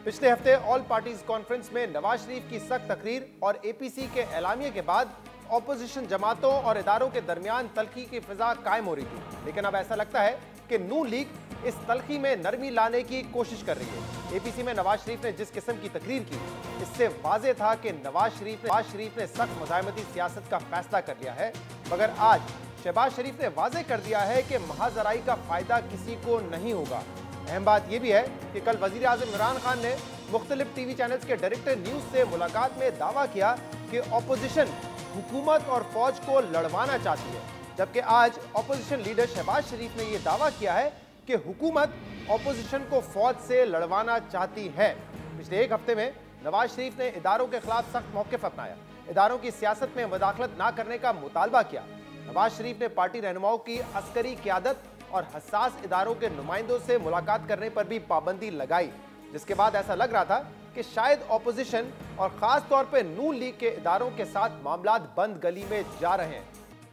पिछले हफ्ते all parties conference में नवाज शरीफ की सख्त तकरीर और एपीसी के एलामिये के बाद ऑपोजिशन जमातों और इदारों के दरमियान तल्खी की फिजा कायम हो रही थी, लेकिन अब ऐसा लगता है कि नून लीग इस तल्खी में नरमी लाने की कोशिश कर रही है। एपीसी में नवाज शरीफ ने जिस किस्म की तकरीर की, इससे वाज़ेह था कि नवाज शरीफ ने सख्त मुज़ाहमती सियासत का फैसला कर लिया है। मगर आज शहबाज शरीफ ने वाज़ेह कर दिया है कि महाजराई का फायदा किसी को नहीं होगा। अहम बात यह भी है कि कल वज़ीर आज़म इमरान खान ने मुख्तलिफ टीवी चैनल्स के डायरेक्टर न्यूज़ से मुलाकात में दावा किया कि ऑपोजिशन हुकूमत और फौज को लड़वाना चाहती है, जबकि आज ऑपोजिशन लीडर शहबाज शरीफ ने यह दावा किया है कि हुकूमत ऑपोजिशन को फौज से लड़वाना चाहती है। पिछले एक हफ्ते में नवाज शरीफ ने इदारों के खिलाफ सख्त मौक़िफ़ अपनाया, इदारों की सियासत में मुदाखलत ना करने का मुतालबा किया। नवाज शरीफ ने पार्टी रहनुमाओं की अस्करी क़यादत और हसास इदारों के नुमाइंदों से मुलाकात करने पर भी पाबंदी लगाई, जिसके बाद ऐसा लग रहा था कि शायद ऑपोजिशन और ख़ास तौर पर नून लीग के इदारों के साथ मामलात बंद गली में जा रहे हैं।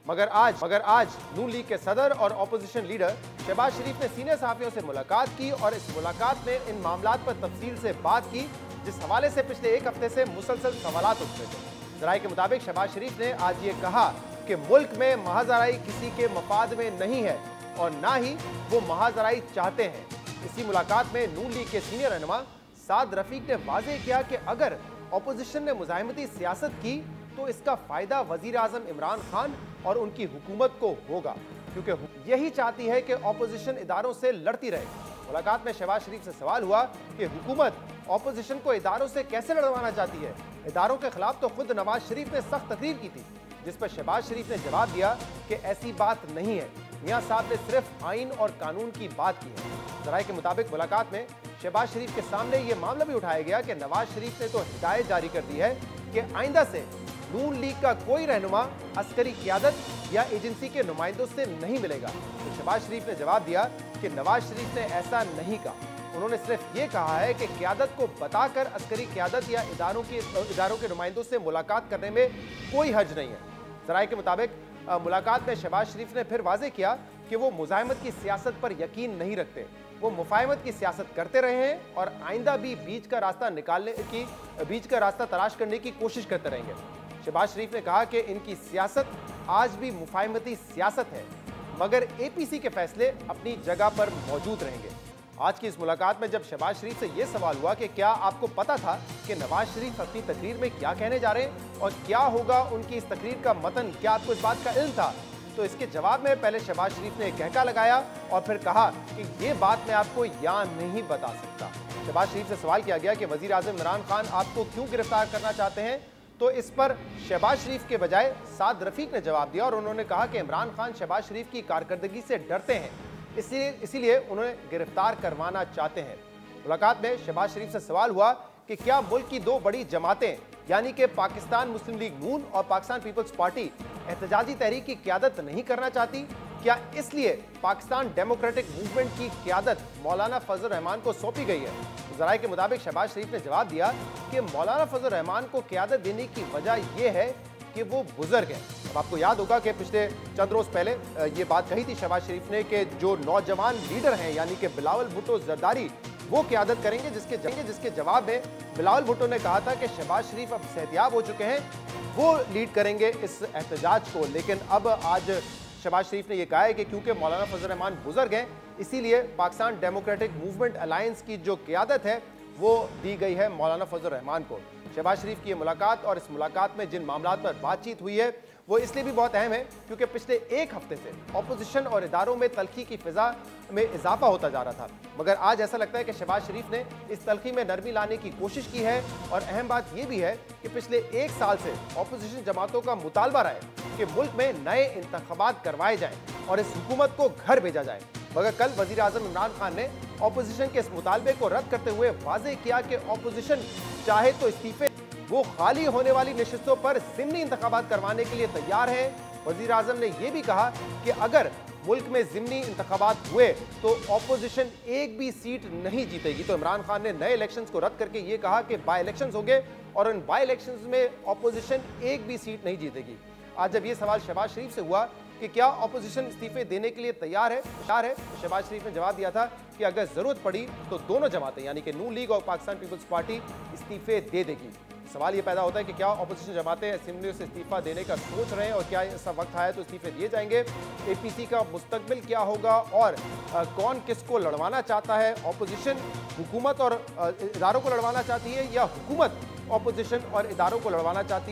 मगर आज नून लीग के सदर और ऑपोजिशन लीडर शहबाज शरीफ ने सीनियर सहाफ़ियों से मुलाकात की और इस मुलाकात में इन मामलात पर तफसील से बात की, जिस हवाले से पिछले एक हफ्ते से मुसलसल सवालात उठ रहे थे। ज़राए के मुताबिक शहबाज शरीफ ने आज ये कहा कि मुल्क में महाजराई किसी के मफाद में नहीं है और ना ही वो महाजराई चाहते हैं। इसी मुलाकात में नून लीग के सीनियर रहनुमा साद रफीक ने वाज़ेह किया कि अगर ऑपोजिशन ने मुज़ाहमती सियासत की तो इसका फ़ायदा वज़ीर आज़म इमरान खान और उनकी हुकूमत को होगा, क्योंकि यही चाहती है कि ऑपोजिशन इदारों से लड़ती रहे। मुलाकात में शहबाज शरीफ से सवाल हुआ कि हुकूमत ऑपोजिशन को इदारों से कैसे लड़वाना चाहती है। इदारों के खिलाफ तो खुद नवाज शरीफ ने सख्त तकरीर की थी, जिस पर शहबाज शरीफ ने जवाब दिया कि ऐसी बात नहीं है, मियां साहब ने सिर्फ आइन और कानून की बात की है। ज़राए के मुताबिक मुलाकात में शहबाज शरीफ के सामने ये मामला भी उठाया गया कि नवाज शरीफ ने तो हिदायत जारी कर दी है कि आइंदा से नून लीग का कोई रहनुमा अस्करी क़यादत या एजेंसी के नुमाइंदों से नहीं मिलेगा। तो शहबाज शरीफ ने जवाब दिया कि नवाज शरीफ ने ऐसा नहीं कहा। उन्होंने सिर्फ ये कहा है कि क़यादत को बताकर अस्करी क़यादत या इदारों के नुमाइंदों से मुलाकात करने में कोई हर्ज नहीं है। ज़राए के मुताबिक मुलाकात में शहबाज शरीफ ने फिर वाज़ेह किया कि वो मुज़ाहमत की सियासत पर यकीन नहीं रखते, वो मुफाहमत की सियासत करते रहे हैं और आइंदा भी बीच का रास्ता तलाश करने की कोशिश करते रहेंगे। शहबाज शरीफ ने कहा कि इनकी सियासत आज भी मुफाहमती सियासत है, मगर एपीसी के फैसले अपनी जगह पर मौजूद रहेंगे। आज की इस मुलाकात में जब शहबाज शरीफ से यह सवाल हुआ कि क्या आपको पता था कि नवाज शरीफ अपनी तकरीर में क्या कहने जा रहे हैं और क्या होगा उनकी इस तकरीर का मतन, क्या आपको इस बात का इल्म था, तो इसके जवाब में पहले शहबाज शरीफ ने एक कहका लगाया और फिर कहा कि ये बात मैं आपको यहाँ नहीं बता सकता। शहबाज शरीफ से सवाल किया गया कि वज़ीर आज़म इमरान खान आपको क्यों गिरफ्तार करना चाहते हैं, तो इस पर शहबाज शरीफ के बजाय साद रफीक ने जवाब दिया और उन्होंने कहा कि इमरान खान शहबाज शरीफ की कारकर्दगी से डरते हैं, इसीलिए उन्हें गिरफ्तार करवाना चाहते हैं। मुलाकात में शहबाज शरीफ से सवाल हुआ कि क्या मुल्क की दो बड़ी जमातें यानी कि पाकिस्तान मुस्लिम लीग नून और पाकिस्तान पीपल्स पार्टी एहतजाजी तहरीक की क़यादत नहीं करना चाहती, क्या इसलिए पाकिस्तान डेमोक्रेटिक मूवमेंट की क़यादत मौलाना फजल रहमान को सौंपी गई है। ज़राए के मुताबिक शहबाज शरीफ ने जवाब दिया कि मौलाना फजल रहमान को क़यादत देने की वजह यह है कि वो बुजुर्ग हैं। अब आपको याद होगा कि पिछले चंद रोज़ पहले ये बात कही थी शहबाज शरीफ ने कि जो नौजवान लीडर हैं यानी कि बिलावल भुट्टो जरदारी वो क़यादत करेंगे, जिसके जवाब में बिलावल भुट्टो ने कहा था कि शहबाज शरीफ अब सेहतियाब हो चुके हैं, वो लीड करेंगे इस एहतजाज को। लेकिन अब आज शहबाज शरीफ ने यह कहा है कि क्योंकि मौलाना फजल रहमान बुजुर्ग हैं, इसीलिए पाकिस्तान डेमोक्रेटिक मूवमेंट अलायंस की जो क़यादत है वो दी गई है मौलाना फजल रहमान को। शहबाज शरीफ की ये मुलाकात और इस मुलाकात में जिन मामलात पर बातचीत हुई है वो इसलिए भी बहुत अहम है क्योंकि पिछले एक हफ्ते से ऑपोजिशन और इदारों में तल्खी की फिजा में इजाफा होता जा रहा था, मगर आज ऐसा लगता है कि शहबाज शरीफ ने इस तल्खी में नरमी लाने की कोशिश की है। और अहम बात यह भी है कि पिछले एक साल से ऑपोजिशन जमातों का मुतालबा रहा है कि मुल्क में नए इंतखाबात करवाए जाएं और इस हुकूमत को घर भेजा जाए, मगर कल वज़ीर आज़म इमरान खान ने ऑपोजिशन के इस मुतालबे को रद्द करते हुए वाज़ेह किया कि ऑपोजिशन चाहे तो इस्तीफे वो खाली होने वाली नशिस्तों पर ज़िमनी इंतखाबात करवाने के लिए तैयार है। वज़ीर आज़म ने यह भी कहा कि अगर मुल्क में ज़िमनी इंतखाबात हुए तो ऑपोजिशन एक भी सीट नहीं जीतेगी। तो इमरान खान ने नए इलेक्शंस को रद्द करके ये कहा कि बाई इलेक्शंस होंगे और उन बाई इलेक्शंस में ऑपोजिशन एक भी सीट नहीं जीतेगी। आज जब ये सवाल शहबाज शरीफ से हुआ कि क्या ऑपोजिशन इस्तीफे देने के लिए तैयार है। शहबाज शरीफ ने जवाब दिया था कि अगर जरूरत पड़ी तो दोनों जमातें यानी कि नून लीग और पाकिस्तान पीपल्स पार्टी इस्तीफे दे देगी। सवाल ये पैदा होता है कि क्या ऑपोजिशन जमातें असेंबली से इस्तीफा देने का सोच रहे हैं और क्या ऐसा वक्त आया तो इस्तीफे दिए जाएंगे। एपीसी का मुस्तकबिल क्या होगा और कौन किसको लड़वाना चाहता है। ऑपोजिशन हुकूमत और इदारों को लड़वाना चाहती है या हुकूमत ऑपोजिशन और इदारों को लड़वाना चाहती है।